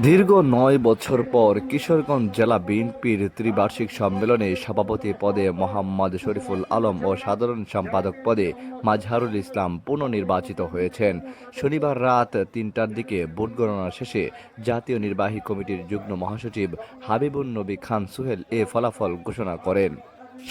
দীর্ঘ ৯ বছর পর কিশোরগঞ্জ জেলা বিএনপির ত্রিবার্ষিক সম্মেলনে সভাপতি পদে মোহাম্মদ শরীফুল আলম ও সাধারণ সম্পাদক পদে মাজহারুল ইসলাম পুনর্নির্বাচিত হয়েছেন। শনিবার রাত ৩টার দিকে ভোট গণনা শেষে জাতীয় নির্বাহী কমিটির যুগ্ম মহাসচিব হাবিবুন নবী খান সুহেল এ ফলাফল ঘোষণা করেন।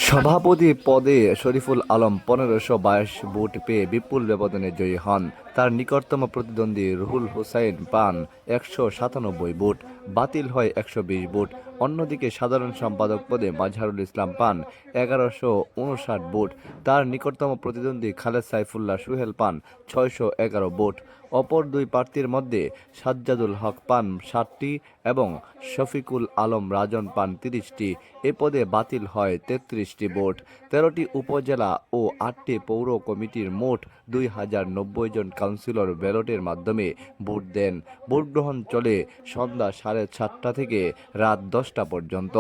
সভাপতি পদে শরীফুল আলম ১৫২২ ভোট পেয়ে বিপুল ব্যবধানে জয়ী হন। তার নিকটতম প্রতিদ্বন্দ্বী রুহুল হুসাইন পান ১৯৭ ভোট, বাতিল হয় ১২০ ভোট। অন্যদিকে সাধারণ সম্পাদক পদে মাজহারুল ইসলাম পান ১১৫৯ ভোট। তার নিকটতম প্রতিদ্বন্দ্বী খালেদ সাইফুল্লাহ সুহেল পান ৬১১ ভোট। অপর দুই প্রার্থীর মধ্যে সাজ্জাদুল হক পান ৭টি এবং শফিকুল আলম রাজন পান ৩০টি। এ পদে বাতিল হয় ৩৩টি ভোট। ১৩টি উপজেলা ও ৮টি পৌর কমিটির মোট ২০৯০ জন কাউন্সিলর ব্যালটের মাধ্যমে ভোট দেন। ভোট গ্রহণ চলে সন্ধ্যা ৭:৩০ থেকে রাত ১০টা পর্যন্ত।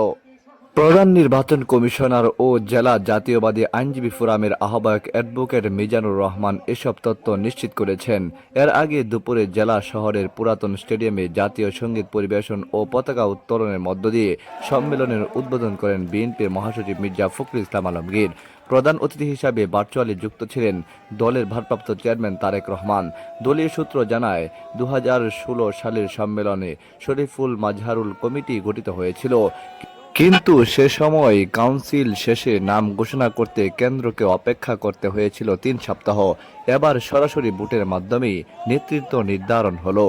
প্রধান নির্বাচন কমিশনার ও জেলা জাতীয়বাদী আইনজীবী ফোরামের আহ্বায়ক অ্যাডভোকেট মিজানুর রহমান এসব তথ্য নিশ্চিত করেছেন। এর আগে দুপুরে জেলা শহরের পুরাতন স্টেডিয়ামে জাতীয় সঙ্গীত পরিবেশন ও পতাকা উত্তোলনের মধ্য দিয়ে সম্মেলনের উদ্বোধন করেন বিএনপির মহাসচিব মির্জা ফখরুল ইসলাম আলমগীর। প্রধান অতিথি হিসাবে ভার্চুয়ালি যুক্ত ছিলেন দলের ভারপ্রাপ্ত চেয়ারম্যান তারেক রহমান। দলীয় সূত্র জানায়, ২০১৬ সালের সম্মেলনে শরীফুল মাজহারুল কমিটি গঠিত হয়েছিল, কিন্তু সে সময় কাউন্সিল শেষে নাম ঘোষণা করতে কেন্দ্রকে অপেক্ষা করতে হয়েছিল ৩ সপ্তাহ। এবার সরাসরি ভোটের মাধ্যমেই নেতৃত্ব নির্ধারণ হলো।